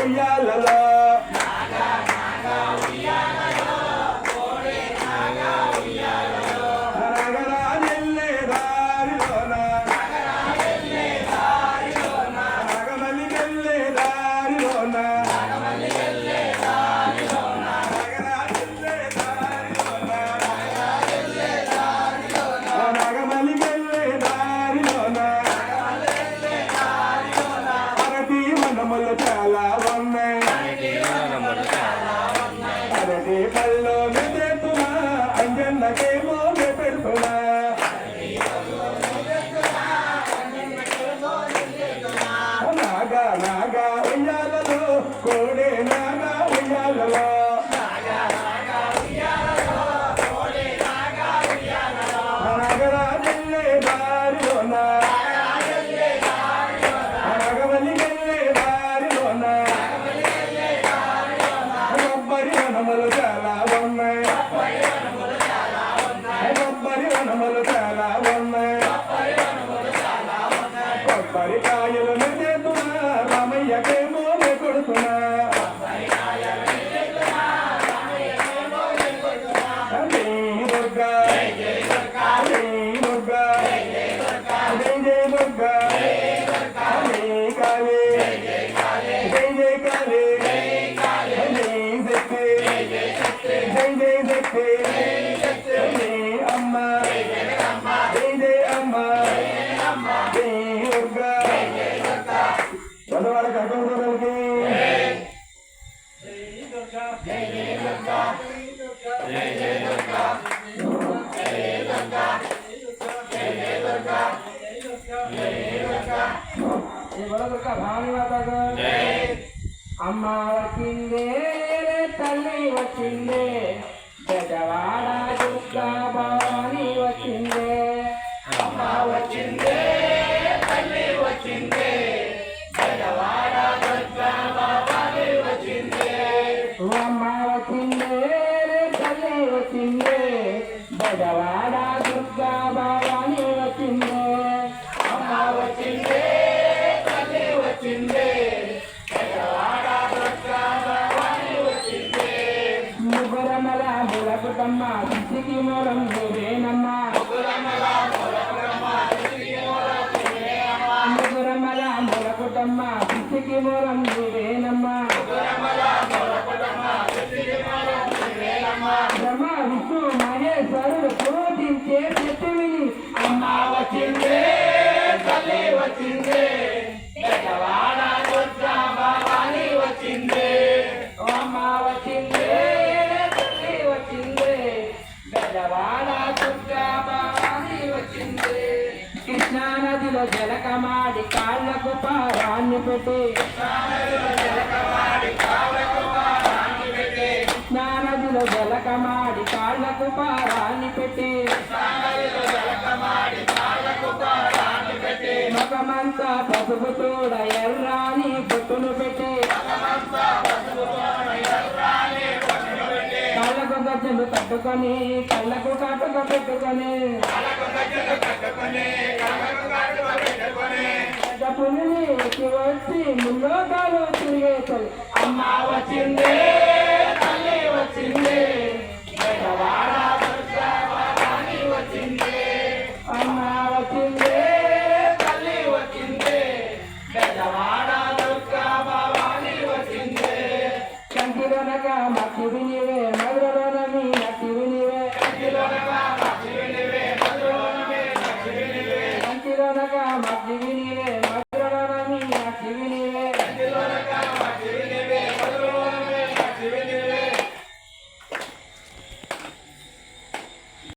ఉయ్యాలలో చాలా ఉన్నాయి అరటి పళ్ళు పెడుతున్నా అంజన్నకేమో పెడుతున్నా నాగా నాగా ఉయ్యాలలో కోడే నాగా ఉయ్యాలలో నగరాజెల్లే దారిలోనా వనములు చాలా ఉన్నాయి కొబ్బరి వనములు చాలా ఉన్నాయి కొబ్బరికాయలు మెచ్చేస్తున్నా రామయ్యకేమో కొడుతున్నా దుర్గా దుర్గా జై జై దుర్గా కాళీ జై జై కాళీ జై జై శక్తి జై అమ్మ జై జై అమ్మ జై దుర్గా చదవాలి కట్టుకోవడానికి అమ్మ వచ్చిందే తల్లి వచ్చిందే గజవాడ దుర్గా భవాని వచ్చిందే అమ్మ వచ్చిందే తల్లి వచ్చిందే గజవాడ దుర్గా భవాని వచ్చిందే అమ్మ వచ్చిందే తల్లి వచ్చిందే గజవాడ దుర్గా భవాని వచ్చిందే అమ్మ వచ్చిందే తల్లి వచ్చిందే ములకుటమ్మ సిసికి మూలం నువ్వేనమ్మ ముగురమల ములకుటమ్మ సిసికి మూలం నువ్వేనమ్మ బ్రహ్మ విష్ణు మహేశ్వరుడు పూజించే చెట్టువి అమ్మ వచ్చిందే తల్లి వచ్చిందే గజవాడ దుర్గా భవాని వచ్చిందే అమ్మ వచ్చిందే గజవాడ దుర్గా భవాని వచ్చింది కృష్ణా నదిలో జలకమాడి కాళ్ళకు పారాన్ని పెట్టి కృష్ణా నదిలో జలకమాడి కాళ్ళకు పారాన్ని పెట్టి ముఖమంతా పసుపు తోడ ఎర్రాని బొట్టును పెట్టి కళ్ళకు గజ్జలు కట్టుకొని కళ్ళకు కాటుక పెట్టుకొని పులిని వచ్చి ముల్లోకాలు తిరిగేసరి అమ్మ వచ్చిందే తల్లి వచ్చిందే గజవాడ దుర్గా భవాని వచ్చిందే అమ్మ వచ్చిందే తల్లి వచ్చిందే గజవాడ దుర్గా భవాని వచ్చిందే కంటిలోనక మట్టి నీవే